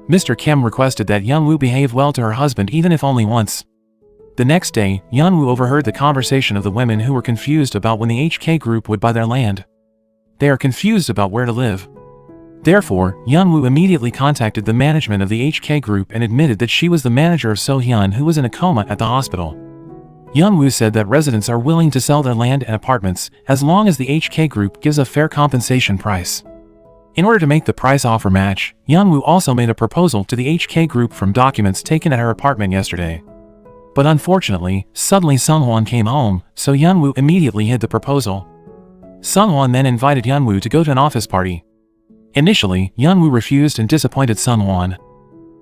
Mr. Kim requested that Yeonwoo behave well to her husband even if only once. The next day, Yeonwoo overheard the conversation of the women who were confused about when the HK group would buy their land. They are confused about where to live. Therefore, Yeonwoo immediately contacted the management of the HK group and admitted that she was the manager of So-hyun who was in a coma at the hospital. Yeonwoo said that residents are willing to sell their land and apartments as long as the HK group gives a fair compensation price. In order to make the price offer match, Yeonwoo also made a proposal to the HK group from documents taken at her apartment yesterday. But unfortunately, suddenly Sungwon came home, so Yeonwoo immediately hid the proposal. Sungwon then invited Yeonwoo to go to an office party. Initially, Yeonwoo refused and disappointed Sungwon.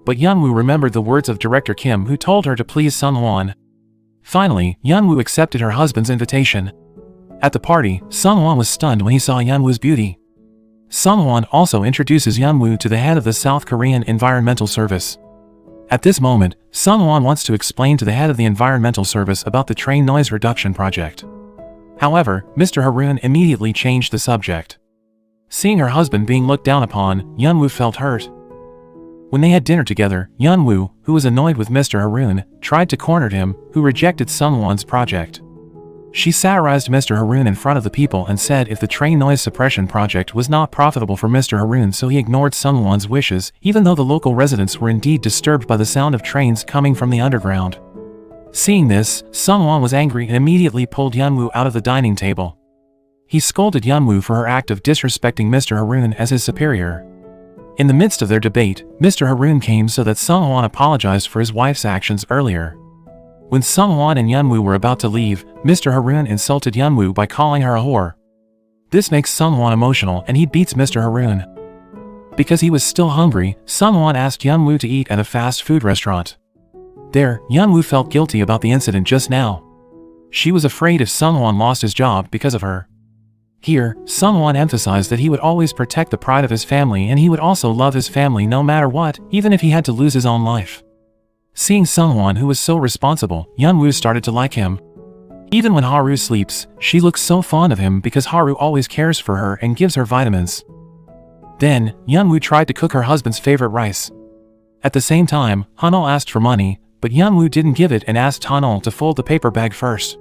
But Yeonwoo remembered the words of director Kim who told her to please Sungwon. Finally, Yeonwoo accepted her husband's invitation. At the party, Sungwon was stunned when he saw Yeonwoo's beauty. Sungwon also introduces Yeonwoo to the head of the South Korean Environmental Service. At this moment, Sungwon wants to explain to the head of the Environmental Service about the train noise reduction project. However, Mr. Haroon immediately changed the subject. Seeing her husband being looked down upon, Yeonwoo felt hurt. When they had dinner together, Yeonwoo, who was annoyed with Mr. Haroon, tried to corner him, who rejected Sungwon's project. She satirized Mr. Haroon in front of the people and said if the train noise suppression project was not profitable for Mr. Haroon, so he ignored Sungwon's wishes, even though the local residents were indeed disturbed by the sound of trains coming from the underground. Seeing this, Sungwon was angry and immediately pulled Yeonwoo out of the dining table. He scolded Yeonwoo for her act of disrespecting Mr. Haroon as his superior. In the midst of their debate, Mr. Haroon came so that Sungwon apologized for his wife's actions earlier. When Sungwon and Yeonwoo were about to leave, Mr. Haroon insulted Yeonwoo by calling her a whore. This makes Sungwon emotional and he beats Mr. Haroon. Because he was still hungry, Sungwon asked Yeonwoo to eat at a fast food restaurant. There, Yeonwoo felt guilty about the incident just now. She was afraid if Sungwon lost his job because of her. Here, Sungwon emphasized that he would always protect the pride of his family and he would also love his family no matter what, even if he had to lose his own life. Seeing Sungwon who was so responsible, Yeonwoo started to like him. Even when Haru sleeps, she looks so fond of him because Haru always cares for her and gives her vitamins. Then, Yeonwoo tried to cook her husband's favorite rice. At the same time, Hanol asked for money, but Yeonwoo didn't give it and asked Hanol to fold the paper bag first.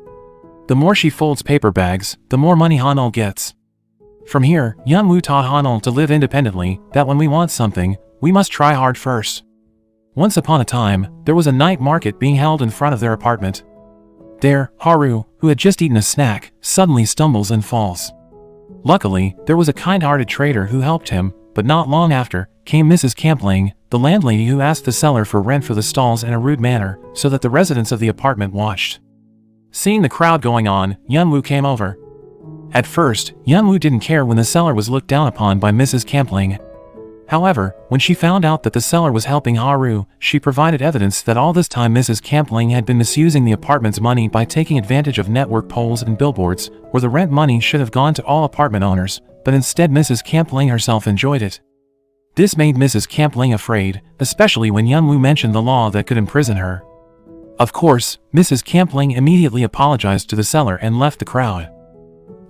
The more she folds paper bags, the more money Hanol gets. From here, Yeonwoo taught Hanol to live independently, that when we want something, we must try hard first. Once upon a time, there was a night market being held in front of their apartment. There, Haru, who had just eaten a snack, suddenly stumbles and falls. Luckily, there was a kind-hearted trader who helped him, but not long after, came Mrs. Campling, the landlady who asked the seller for rent for the stalls in a rude manner, so that the residents of the apartment watched. Seeing the crowd going on, Yeonwoo came over. At first, Yeonwoo didn't care when the seller was looked down upon by Mrs. Campling. However, when she found out that the seller was helping Haru, she provided evidence that all this time Mrs. Campling had been misusing the apartment's money by taking advantage of network poles and billboards, where the rent money should have gone to all apartment owners, but instead Mrs. Campling herself enjoyed it. This made Mrs. Campling afraid, especially when Yeonwoo mentioned the law that could imprison her. Of course, Mrs. Campling immediately apologized to the seller and left the crowd.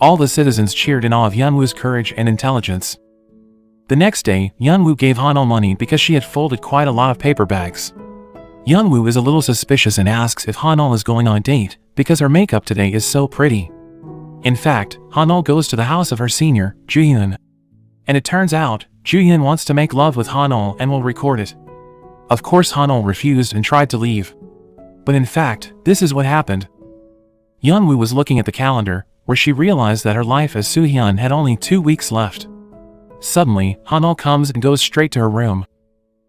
All the citizens cheered in awe of Yeonwoo's courage and intelligence. The next day, Yeonwoo gave Hanol money because she had folded quite a lot of paper bags. Yeonwoo is a little suspicious and asks if Hanol is going on a date, because her makeup today is so pretty. In fact, Hanol goes to the house of her senior, Juhyun. And it turns out, Juhyun wants to make love with Hanol and will record it. Of course Hanol refused and tried to leave. But in fact, this is what happened. Yeonwoo was looking at the calendar, where she realized that her life as Soohyun had only 2 weeks left. Suddenly, Hanol comes and goes straight to her room.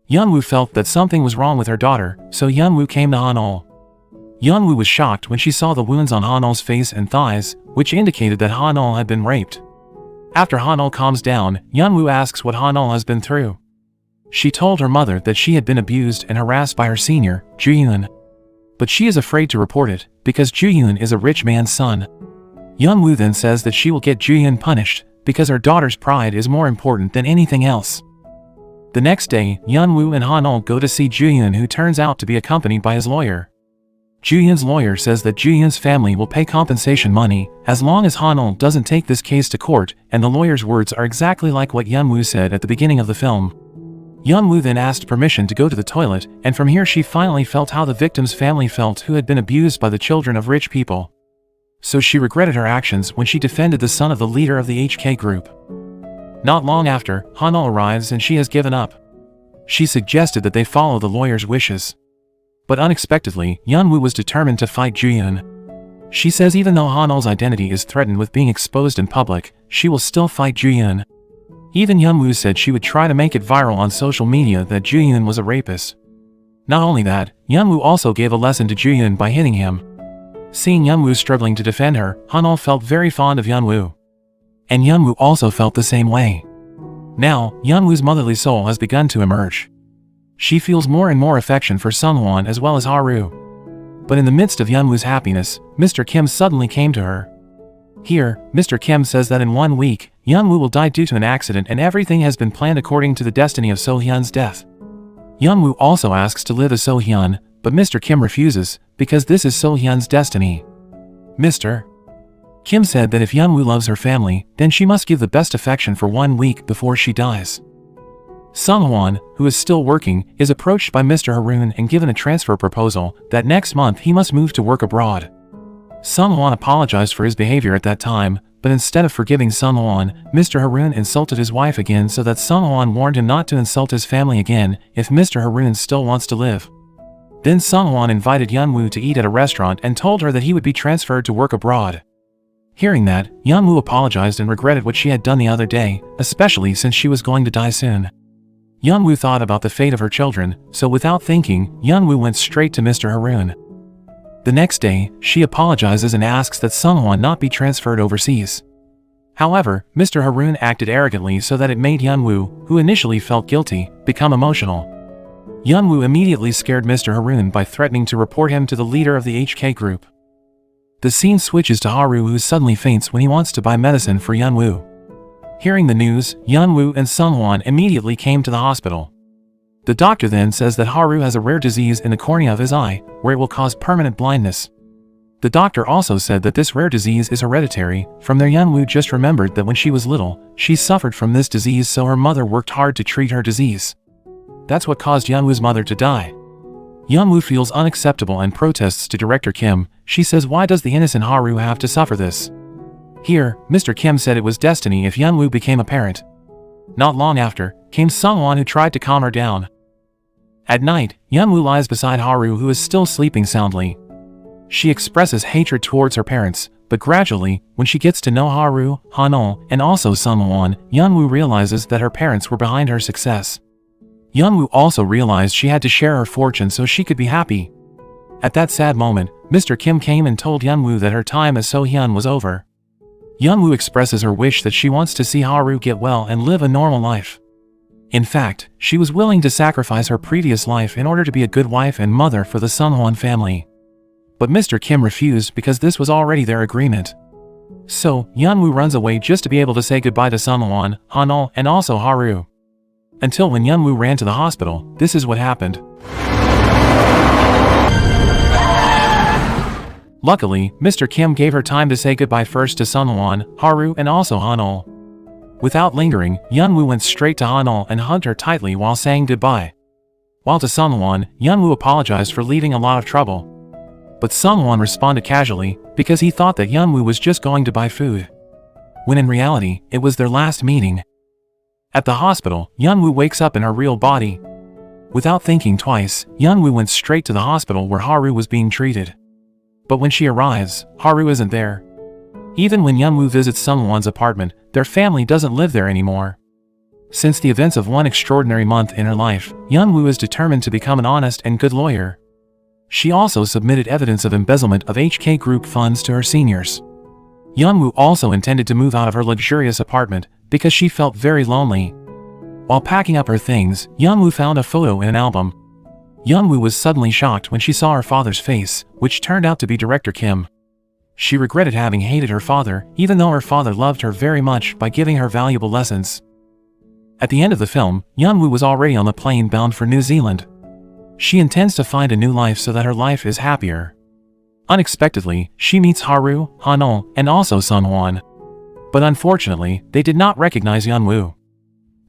Yeonwoo felt that something was wrong with her daughter, so Yeonwoo came to Hanol. Yeonwoo was shocked when she saw the wounds on Hanol's face and thighs, which indicated that Hanol had been raped. After Hanol calms down, Yeonwoo asks what Hanol has been through. She told her mother that she had been abused and harassed by her senior, Juhyun. But she is afraid to report it, because Juhyun is a rich man's son. Yeonwoo then says that she will get Juhyun punished, because her daughter's pride is more important than anything else. The next day, Yeonwoo and Hanol go to see Juhyun, who turns out to be accompanied by his lawyer. Juhyun's lawyer says that Juhyun's family will pay compensation money, as long as Hanol doesn't take this case to court, and the lawyer's words are exactly like what Yeonwoo said at the beginning of the film. Woo then asked permission to go to the toilet, and from here she finally felt how the victim's family felt who had been abused by the children of rich people. So she regretted her actions when she defended the son of the leader of the HK group. Not long after, Han-oh arrives and she has given up. She suggested that they follow the lawyer's wishes. But unexpectedly, Woo was determined to fight Ju-yeon. She says even though Han-oh's identity is threatened with being exposed in public, she will still fight Ju-yeon. Even Woo said she would try to make it viral on social media that Ju-yeon was a rapist. Not only that, Woo also gave a lesson to Ju-yeon by hitting him. Seeing Woo struggling to defend her, Han-oh felt very fond of Woo. And Woo also felt the same way. Now, Woo's motherly soul has begun to emerge. She feels more and more affection for Sungwon as well as Haru. But in the midst of Woo's happiness, Mr. Kim suddenly came to her. Here, Mr. Kim says that in 1 week, Woo will die due to an accident and everything has been planned according to the destiny of So-hyun's death. Woo also asks to live as So-hyun, but Mr. Kim refuses, because this is So-hyun's destiny. Mr. Kim said that if Woo loves her family, then she must give the best affection for 1 week before she dies. Sungwon, who is still working, is approached by Mr. Haroon and given a transfer proposal that next month he must move to work abroad. Sungwon apologized for his behavior at that time, but instead of forgiving Sungwon, Mr. Haroon insulted his wife again so that Sungwon warned him not to insult his family again if Mr. Haroon still wants to live. Then Sungwon invited Woo to eat at a restaurant and told her that he would be transferred to work abroad. Hearing that, Woo apologized and regretted what she had done the other day, especially since she was going to die soon. Woo thought about the fate of her children, so without thinking, Woo went straight to Mr. Haroon. The next day, she apologizes and asks that Sungwon not be transferred overseas. However, Mr. Haroon acted arrogantly so that it made Woo, who initially felt guilty, become emotional. Woo immediately scared Mr. Haroon by threatening to report him to the leader of the HK group. The scene switches to Haru, who suddenly faints when he wants to buy medicine for Woo. Hearing the news, Woo and Sungwon immediately came to the hospital. The doctor then says that Haru has a rare disease in the cornea of his eye, where it will cause permanent blindness. The doctor also said that this rare disease is hereditary. From there, Woo just remembered that when she was little, she suffered from this disease, so her mother worked hard to treat her disease. That's what caused Woo's mother to die. Woo feels unacceptable and protests to director Kim. She says, why does the innocent Haru have to suffer this? Here, Mr. Kim said it was destiny if Woo became a parent. Not long after, came Sungwon, who tried to calm her down. At night, Woo lies beside Haru, who is still sleeping soundly. She expresses hatred towards her parents, but gradually, when she gets to know Haru, Han-oh, and also Sungwon, Woo realizes that her parents were behind her success. Woo also realized she had to share her fortune so she could be happy. At that sad moment, Mr. Kim came and told Woo that her time as So-hyun was over. Woo expresses her wish that she wants to see Haru get well and live a normal life. In fact, she was willing to sacrifice her previous life in order to be a good wife and mother for the Sungwon family. But Mr. Kim refused because this was already their agreement. So, Woo runs away just to be able to say goodbye to Sungwon, Han-oh, and also Haru. Until when Woo ran to the hospital, this is what happened. Luckily, Mr. Kim gave her time to say goodbye first to Sungwon, Haru, and also Han-oh. Without lingering, Woo went straight to Han-oh and hugged her tightly while saying goodbye. While to Sungwon, Woo apologized for leaving a lot of trouble. But Sungwon responded casually, because he thought that Woo was just going to buy food. When in reality, it was their last meeting. At the hospital, Woo wakes up in her real body. Without thinking twice, Woo went straight to the hospital where Haru was being treated. But when she arrives, Haru isn't there. Even when Woo visits Sungwon's apartment, their family doesn't live there anymore. Since the events of one extraordinary month in her life, Woo is determined to become an honest and good lawyer. She also submitted evidence of embezzlement of HK Group funds to her seniors. Woo also intended to move out of her luxurious apartment because she felt very lonely. While packing up her things, Woo found a photo in an album. Woo was suddenly shocked when she saw her father's face, which turned out to be director Kim. She regretted having hated her father, even though her father loved her very much by giving her valuable lessons. At the end of the film, Woo was already on the plane bound for New Zealand. She intends to find a new life so that her life is happier. Unexpectedly, she meets Haru, Han-oh, and also Sungwon. But unfortunately, they did not recognize Woo.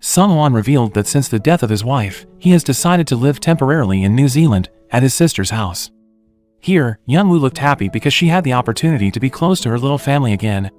Sung-won revealed that since the death of his wife, he has decided to live temporarily in New Zealand, at his sister's house. Here, Yeonwoo looked happy because she had the opportunity to be close to her little family again,